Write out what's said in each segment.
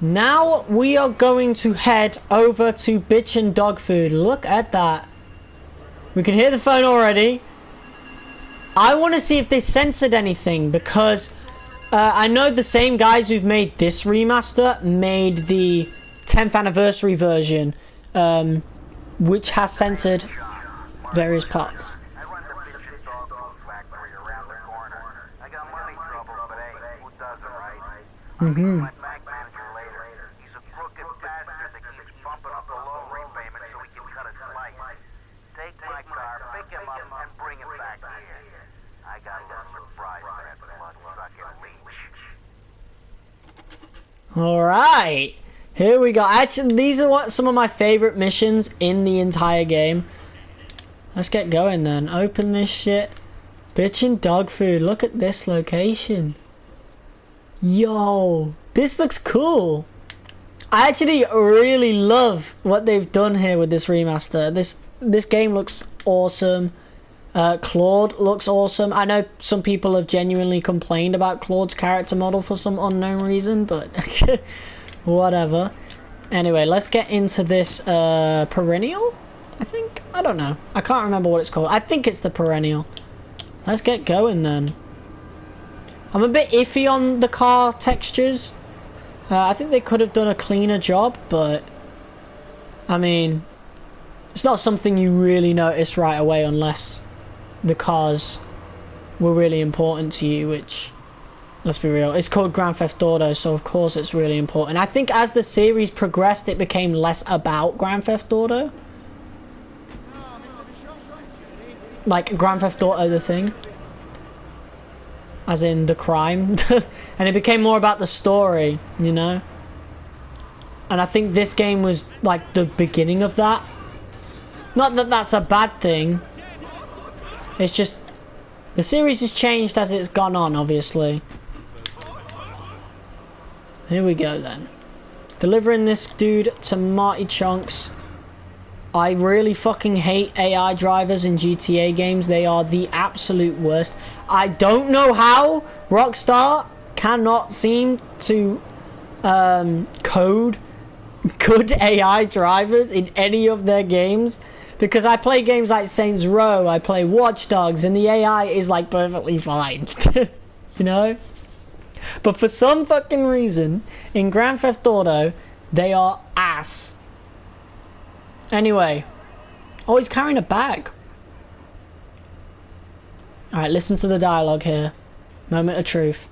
Now we are going to head over to Bitch and Dog Food. Look at that. We can hear the phone already. I want to see if they censored anything because I know the same guys who've made this remaster made the 10th anniversary version, which has censored various parts. Mm-hmm. Alright, here we go. Actually, these are some of my favorite missions in the entire game. Let's get going then. Open this shit. Bitch and Dog Food. Look at this location. Yo, this looks cool. I actually really love what they've done here with this remaster. This game looks awesome. Claude looks awesome. I know some people have genuinely complained about Claude's character model for some unknown reason, but whatever. Anyway, let's get into this Perennial, I think? I don't know. I can't remember what it's called. I think it's the Perennial. Let's get going then. I'm a bit iffy on the car textures. I think they could have done a cleaner job, but I mean, it's not something you really notice right away unless the cars were really important to you, which, let's be real, it's called Grand Theft Auto, so of course it's really important. I think as the series progressed, it became less about Grand Theft Auto. Like Grand Theft Auto the thing. As in the crime. And it became more about the story, you know? And I think this game was like the beginning of that. Not that that's a bad thing. It's just the series has changed as it's gone on, obviously. Here we go then. Delivering this dude to Marty Chonks. I really fucking hate AI drivers in GTA games. They are the absolute worst. I don't know how Rockstar cannot seem to code good AI drivers in any of their games. Because I play games like Saints Row, I play Watch Dogs, and the AI is like perfectly fine. You know? But for some fucking reason, in Grand Theft Auto, they are ass. Anyway. Oh, he's carrying a bag. Alright, listen to the dialogue here. Moment of truth.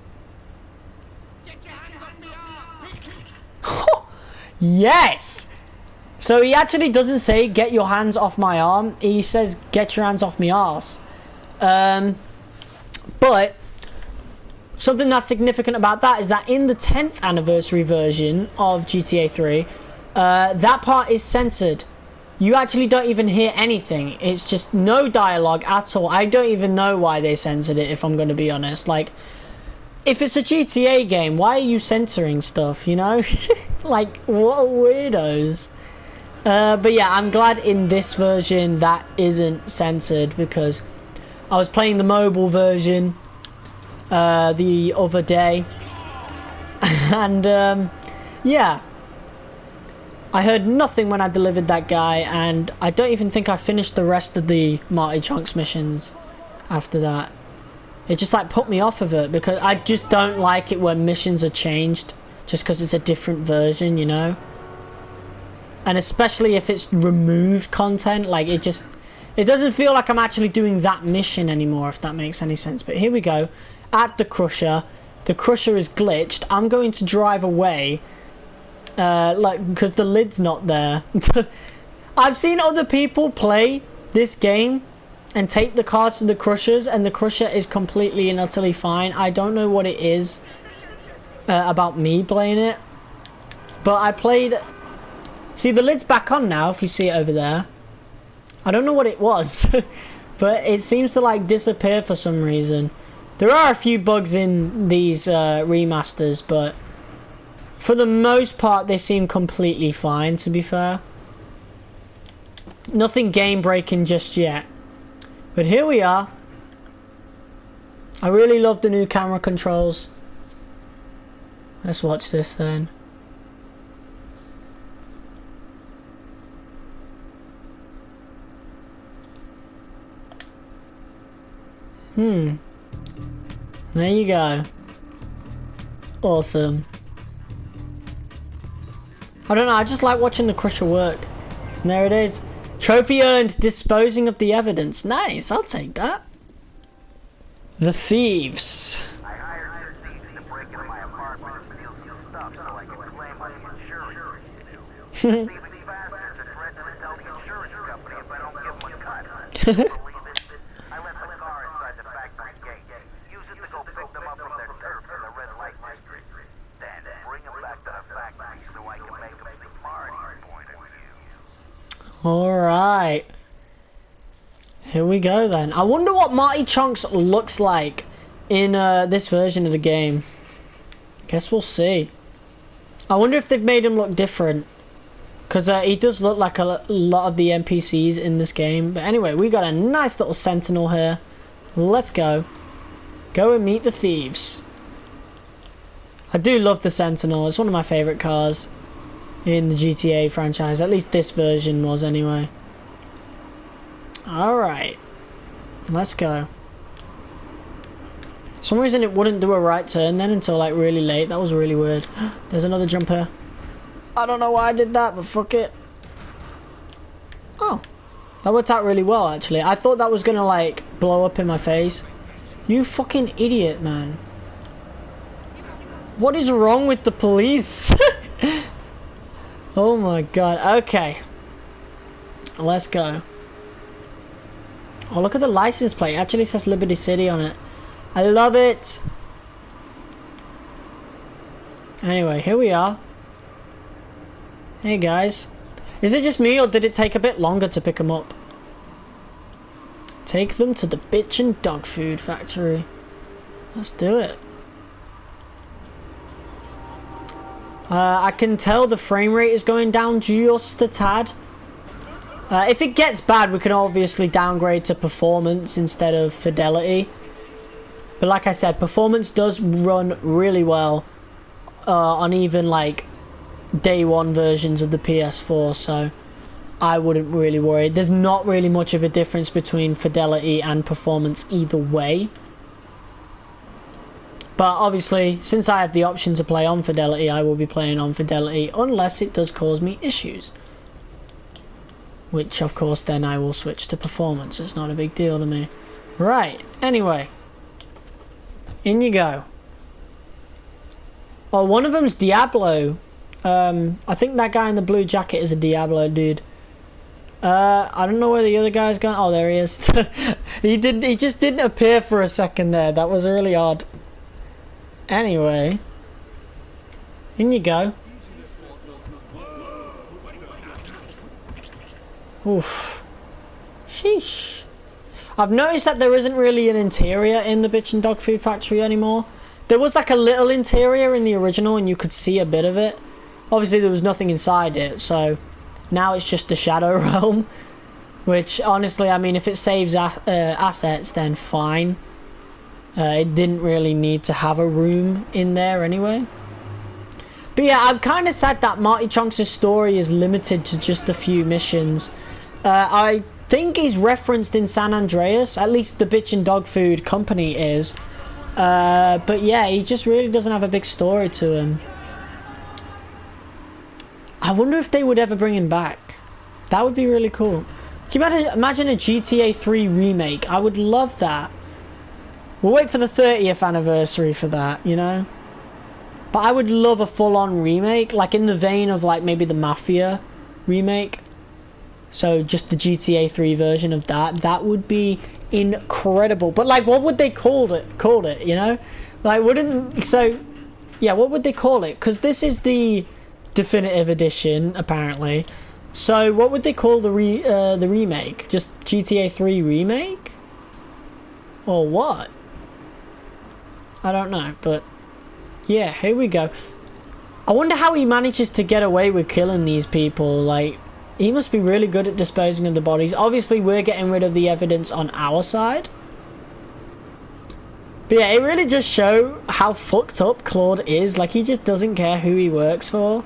Yes! So he actually doesn't say, get your hands off my arm. He says, get your hands off my arse. But something that's significant about that is that in the 10th anniversary version of GTA 3, that part is censored. You actually don't even hear anything. It's just no dialogue at all. I don't even know why they censored it, if I'm going to be honest. Like, if it's a GTA game, why are you censoring stuff, you know? Like, what weirdos. But yeah, I'm glad in this version that isn't censored, because I was playing the mobile version the other day, and yeah, I heard nothing when I delivered that guy, and I don't even think I finished the rest of the Marty Chonks missions after that. It just like put me off of it, because I just don't like it when missions are changed just because it's a different version, you know? And especially if it's removed content, like it doesn't feel like I'm actually doing that mission anymore, if that makes any sense. But here we go, at the Crusher. The Crusher is glitched. I'm going to drive away, like, because the lid's not there. I've seen other people play this game and take the cars to the Crushers, and the Crusher is completely and utterly fine. I don't know what it is about me playing it, but I played... See, the lid's back on now, if you see it over there. I don't know what it was, but it seems to like disappear for some reason. There are a few bugs in these remasters, but for the most part they seem completely fine, to be fair. Nothing game breaking just yet. But here we are. I really love the new camera controls. Let's watch this then. There you go. Awesome. I don't know, I just like watching the Crusher work. And there it is. Trophy earned, disposing of the evidence. Nice, I'll take that. The Thieves. I hired your thieves to break into my apartment and steal some stuff so I can claim my insurance. These bastards are threatening to tell the insurance company if I don't give them a cut. Believe it? I left the car inside the factory gate. Use it to go pick them up from their turf in the red light district. Then bring them back to the factory so I can make them see Marty's point of view. Alright. Here we go then. I wonder what Marty Chonks looks like in this version of the game. Guess we'll see. I wonder if they've made him look different. Because he does look like a lot of the NPCs in this game. But anyway, we got a nice little sentinel here. Let's go. Go and meet the thieves. I do love the sentinel. It's one of my favourite cars in the GTA franchise. At least this version was anyway. Alright. Let's go. For some reason it wouldn't do a right turn then until like really late. That was really weird. There's another jump here. I don't know why I did that, but fuck it. Oh. That worked out really well actually. I thought that was gonna like blow up in my face. You fucking idiot, man. What is wrong with the police? Oh my god. Okay. Let's go. Oh, look at the license plate. It actually says Liberty City on it. I love it. Anyway, here we are. Hey guys. Is it just me or did it take a bit longer to pick them up? Take them to the bitch and dog food factory. Let's do it. I can tell the frame rate is going down just a tad. If it gets bad, we can obviously downgrade to performance instead of fidelity. But like I said, performance does run really well on even like day one versions of the PS4, so I wouldn't really worry. There's not really much of a difference between fidelity and performance either way. But obviously, since I have the option to play on fidelity, I will be playing on fidelity unless it does cause me issues. Which, of course, then I will switch to performance. It's not a big deal to me. Right, anyway. In you go. Oh, one of them's Diablo. I think that guy in the blue jacket is a Diablo dude. I don't know where the other guy's gone. Oh, there he is. He just didn't appear for a second there. That was really odd. Anyway. In you go. Oof. Sheesh. I've noticed that there isn't really an interior in the Bitch and Dog Food Factory anymore. There was like a little interior in the original and you could see a bit of it. Obviously there was nothing inside it, so now it's just the Shadow Realm. Which, honestly, I mean, if it saves assets, then fine. It didn't really need to have a room in there anyway. But yeah, I'm kind of sad that Marty Chonks' story is limited to just a few missions. I think he's referenced in San Andreas, at least the Bitch and Dog Food Company is. But yeah, he just really doesn't have a big story to him. I wonder if they would ever bring him back. That would be really cool. Can you imagine a GTA 3 remake? I would love that. We'll wait for the 30th anniversary for that, you know? But I would love a full-on remake, like in the vein of like maybe the Mafia remake. So just the GTA 3 version of that. That would be incredible. But like, what would they call it, you know? Like, wouldn't... So, yeah, what would they call it? Because this is the definitive edition, apparently. So, what would they call the remake? Just GTA 3 remake? Or what? I don't know, but... Yeah, here we go. I wonder how he manages to get away with killing these people. Like, he must be really good at disposing of the bodies. Obviously, we're getting rid of the evidence on our side. But yeah, it really just shows how fucked up Claude is. Like, he just doesn't care who he works for.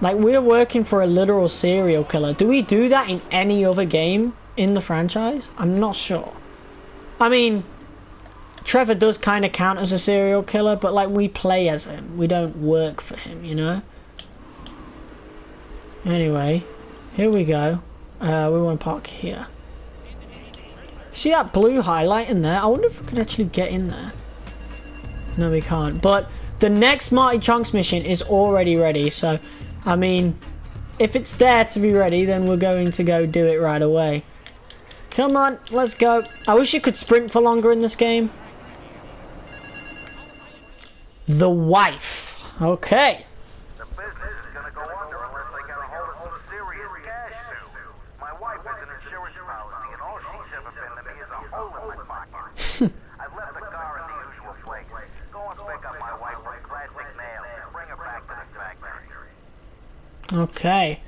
Like, we're working for a literal serial killer. Do we do that in any other game in the franchise? I'm not sure. I mean, Trevor does kind of count as a serial killer, but like we play as him. We don't work for him, you know? Anyway, here we go. We want to park here. See that blue highlight in there? I wonder if we could actually get in there. No, we can't. But the next Marty Chonks mission is already ready. So, I mean, if it's there to be ready, then we're going to go do it right away. Come on, let's go. I wish you could sprint for longer in this game. The wife. Okay. The business is gonna go under unless they get a hold of some serious cash too. My wife has an insurance policy, and all she's ever been to me is a hole in my pocket. I've left the car in the usual place. Go and pick up my wife with classic nails and bring her back to the factory. Okay.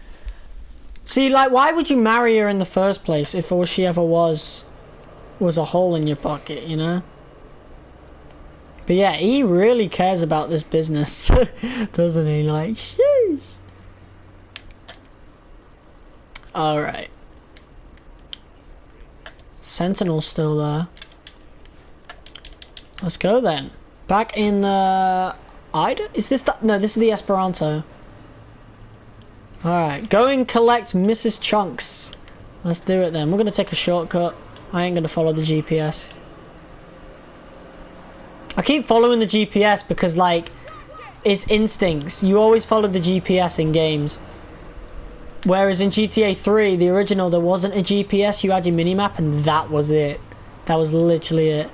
See, like, why would you marry her in the first place if all she ever was a hole in your pocket, you know? But yeah, he really cares about this business, doesn't he? Like, sheesh. Alright. Sentinel's still there. Let's go then. Back in the... Ida? Is this the... No, this is the Esperanto. Alright, go and collect Mrs. Chonks. Let's do it then. We're going to take a shortcut. I ain't going to follow the GPS. I keep following the GPS because, like, it's instincts. You always follow the GPS in games. Whereas in GTA 3, the original, there wasn't a GPS. You had your minimap and that was it. That was literally it.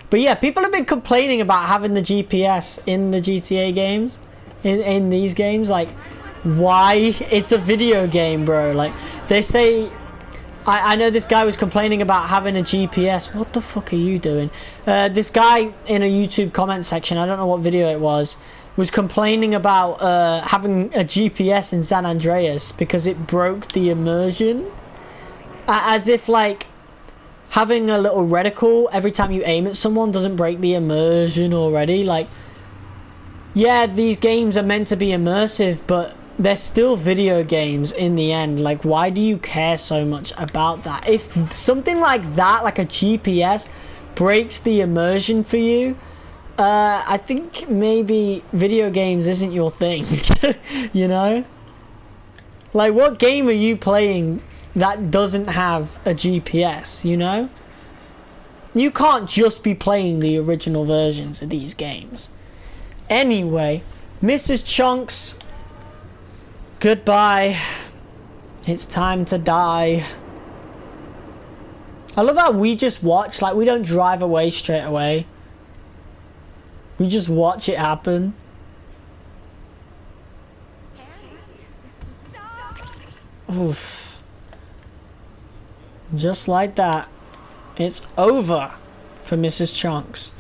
But yeah, people have been complaining about having the GPS in the GTA games. In these games, like, why? It's a video game, bro. Like, they say... I know this guy was complaining about having a GPS. What the fuck are you doing? This guy in a YouTube comment section, I don't know what video it was complaining about having a GPS in San Andreas because it broke the immersion. As if, like, having a little reticle every time you aim at someone doesn't break the immersion already. Like, yeah, these games are meant to be immersive, but they're still video games in the end. Like, why do you care so much about that? If something like that, like a GPS, breaks the immersion for you, I think maybe video games isn't your thing. You know? Like, what game are you playing that doesn't have a GPS, you know? You can't just be playing the original versions of these games. Anyway, Mrs. Chonks, goodbye. It's time to die. I love that we just watch, like, we don't drive away straight away. We just watch it happen. Oof. Just like that. It's over for Mrs. Chonks.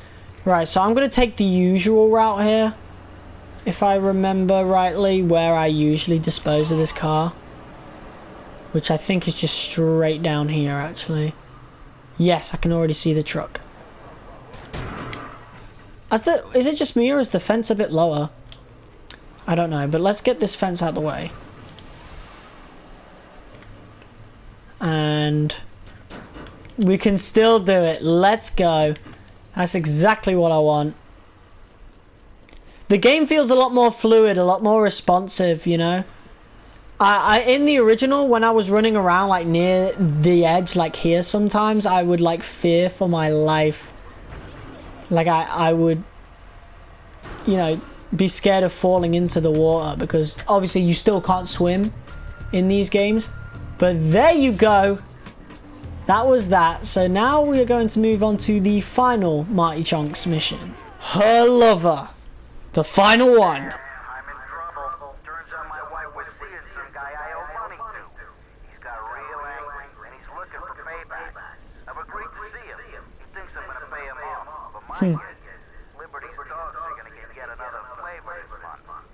Right, so I'm going to take the usual route here. If I remember rightly, where I usually dispose of this car. Which I think is just straight down here, actually. Yes, I can already see the truck. Is it just me, or is the fence a bit lower? I don't know, but let's get this fence out of the way. And we can still do it. Let's go. That's exactly what I want. The game feels a lot more fluid, a lot more responsive, you know? In the original, when I was running around, like, near the edge, like here sometimes, I would, like, fear for my life. Like, I would, you know, be scared of falling into the water, because obviously you still can't swim in these games. But there you go. That was that. So now we are going to move on to the final Marty Chonks mission. Her lover. The final one. I'm in trouble. Turns out my wife was seeing some guy I owe money to. He's got real angry, and he's looking for payback. I've agreed to see him. He thinks I'm gonna pay him off. But mind you, Liberty's dogs are gonna get yet another flavor this month.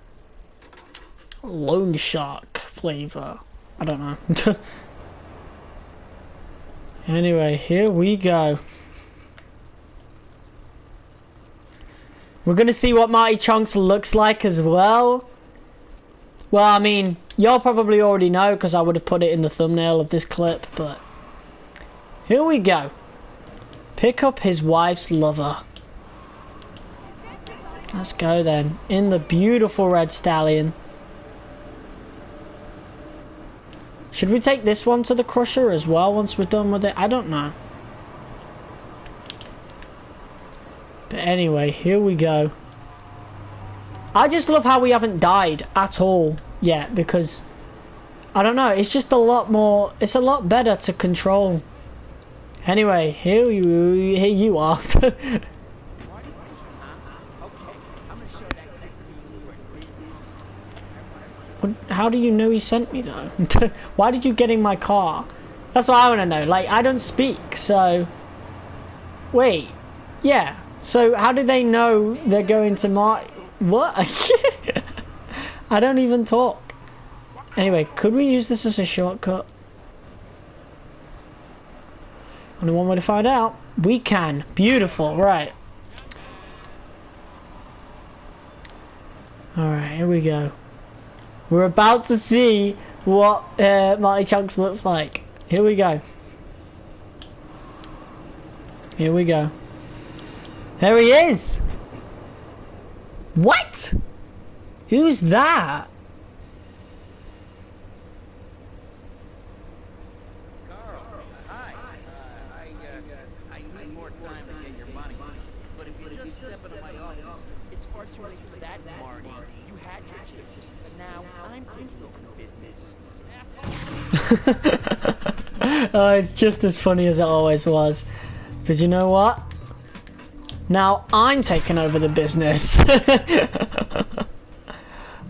Loan shark flavor. I don't know. Anyway, here we go. We're gonna see what Marty Chonks looks like as well. Well, I mean, y'all probably already know because I would have put it in the thumbnail of this clip, but Here we go. Pick up his wife's lover. Let's go then. In the beautiful red stallion. Should we take this one to the crusher as well once we're done with it? I don't know. But anyway, here we go. I just love how we haven't died at all yet, because I don't know, it's just a lot more, it's a lot better to control. Anyway, here you are. How do you know he sent me though? Why did you get in my car? That's what I want to know. Like, I don't speak, so wait, yeah, so how do they know they're going to Marty? What? I don't even talk. Anyway, could we use this as a shortcut? Only one way to find out. We can. Beautiful. Right. Alright, here we go. We're about to see what Marty Chonks looks like. Here we go. Here we go. There he is! What? Who's that? Carl, hi. I need more time to get your money. But if you just step into my office, it's far too late for that, Marty. You had your chance, but now I'm taking over business. Oh, it's just as funny as it always was. But you know what? Now I'm taking over the business.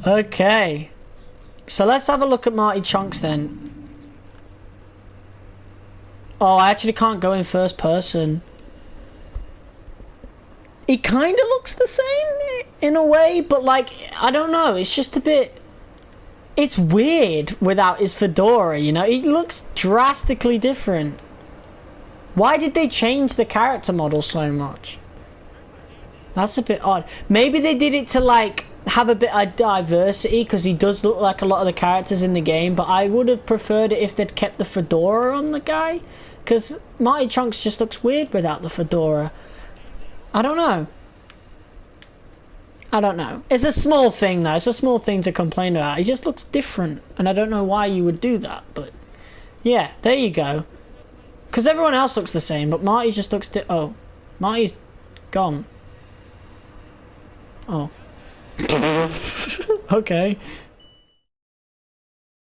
Okay. So let's have a look at Marty Chonks then. Oh, I actually can't go in first person. It kind of looks the same in a way, but like, I don't know. It's just a bit... It's weird without his fedora, you know? He looks drastically different. Why did they change the character model so much? That's a bit odd. Maybe they did it to like have a bit of diversity, because he does look like a lot of the characters in the game, but I would have preferred it if they'd kept the fedora on the guy, because Marty Chonks just looks weird without the fedora. I don't know. I don't know. It's a small thing though. It's a small thing to complain about. He just looks different, and I don't know why you would do that, but yeah, there you go. Because everyone else looks the same, but Marty just looks oh, Marty's gone. Oh. Okay.